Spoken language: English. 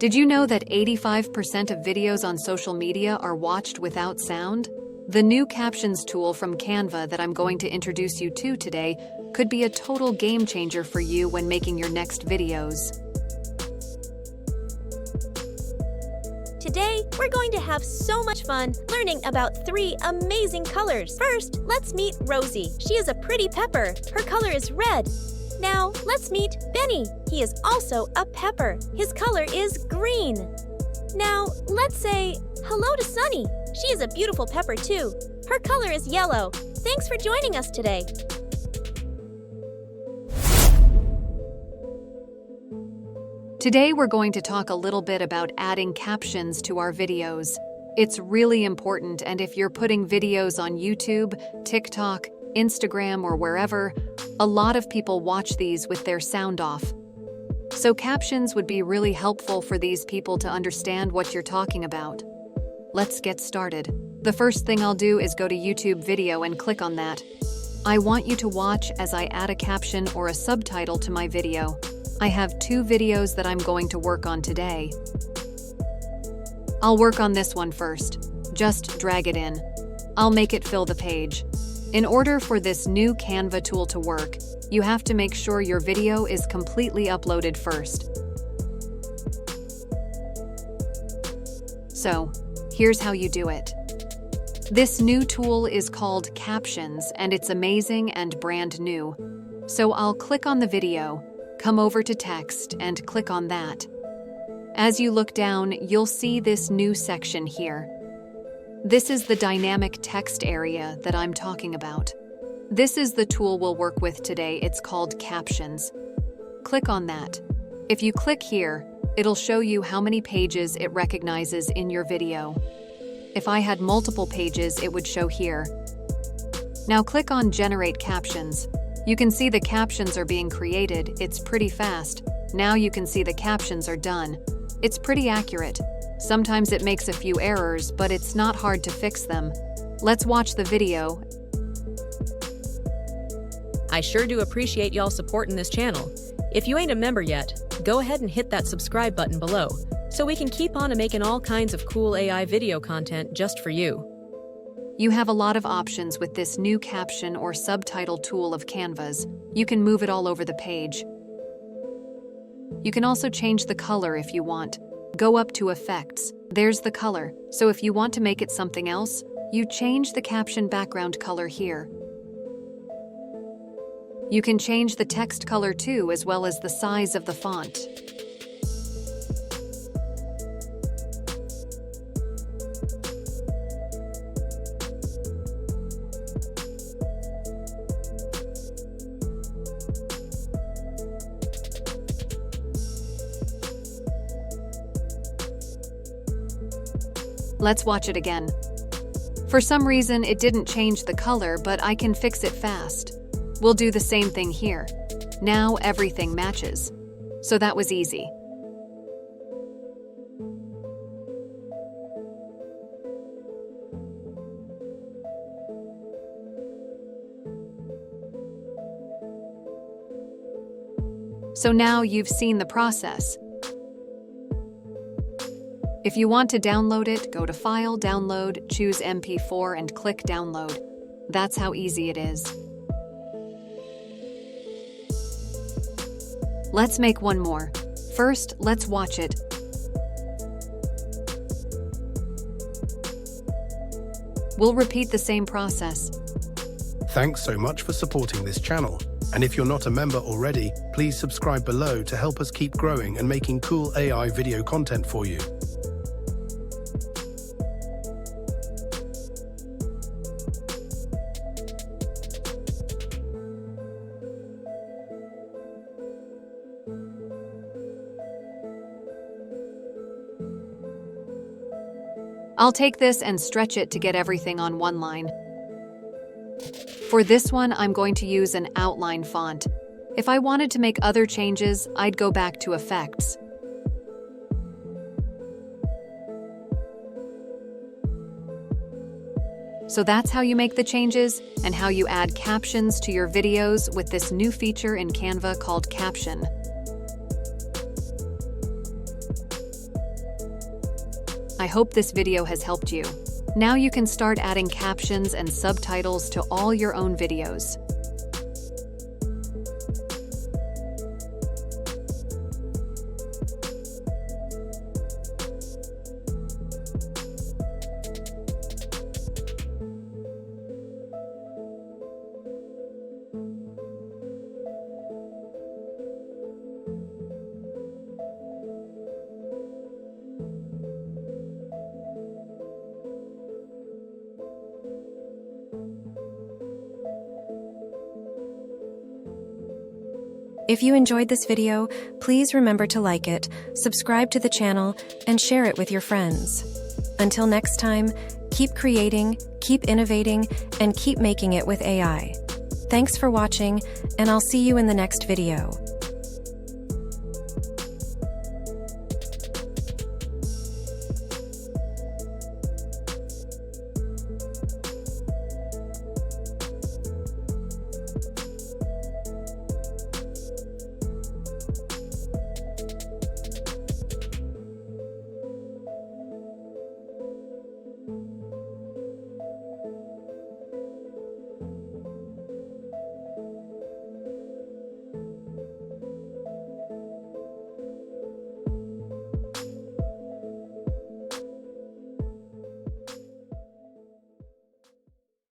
Did you know that 85% of videos on social media are watched without sound? The new Captions tool from Canva that I'm going to introduce you to today could be a total game changer for you when making your next videos. Today, we're going to have so much fun learning about 3 amazing colors. First, let's meet Rosie. She is a pretty pepper. Her color is red. Now, let's meet Benny. He is also a pepper. His color is green. Now, let's say hello to Sunny. She is a beautiful pepper too. Her color is yellow. Thanks for joining us today. Today we're going to talk a little bit about adding captions to our videos. It's really important, and if you're putting videos on YouTube, TikTok, Instagram, or wherever, a lot of people watch these with their sound off. So captions would be really helpful for these people to understand what you're talking about. Let's get started. The first thing I'll do is go to YouTube video and click on that. I want you to watch as I add a caption or a subtitle to my video. I have 2 videos that I'm going to work on today. I'll work on this one first. Just drag it in. I'll make it fill the page. In order for this new Canva tool to work, you have to make sure your video is completely uploaded first. So, here's how you do it. This new tool is called Captions, and it's amazing and brand new. So I'll click on the video, come over to text, and click on that. As you look down, you'll see this new section here. This is the dynamic text area that I'm talking about. This is the tool we'll work with today. It's called Captions. Click on that. If you click here, it'll show you how many pages it recognizes in your video. If I had multiple pages, it would show here. Now click on Generate Captions. You can see the captions are being created. It's pretty fast. Now you can see the captions are done. It's pretty accurate. Sometimes it makes a few errors, but it's not hard to fix them. Let's watch the video. I sure do appreciate y'all supporting this channel. If you ain't a member yet, go ahead and hit that subscribe button below so we can keep on making all kinds of cool AI video content just for you. You have a lot of options with this new caption or subtitle tool of Canva's. You can move it all over the page. You can also change the color if you want. Go up to Effects. There's the color. So if you want to make it something else, you change the caption background color here. You can change the text color too, as well as the size of the font. Let's watch it again. For some reason, it didn't change the color, but I can fix it fast. We'll do the same thing here. Now everything matches. So that was easy. So now you've seen the process. If you want to download it, go to File, Download, choose MP4 and click Download. That's how easy it is. Let's make one more. First, let's watch it. We'll repeat the same process. Thanks so much for supporting this channel. And if you're not a member already, please subscribe below to help us keep growing and making cool AI video content for you. I'll take this and stretch it to get everything on one line. For this one, I'm going to use an outline font. If I wanted to make other changes, I'd go back to Effects. So that's how you make the changes and how you add captions to your videos with this new feature in Canva called Caption. I hope this video has helped you. Now you can start adding captions and subtitles to all your own videos. If you enjoyed this video, please remember to like it, subscribe to the channel, and share it with your friends. Until next time, keep creating, keep innovating, and keep making it with AI. Thanks for watching, and I'll see you in the next video.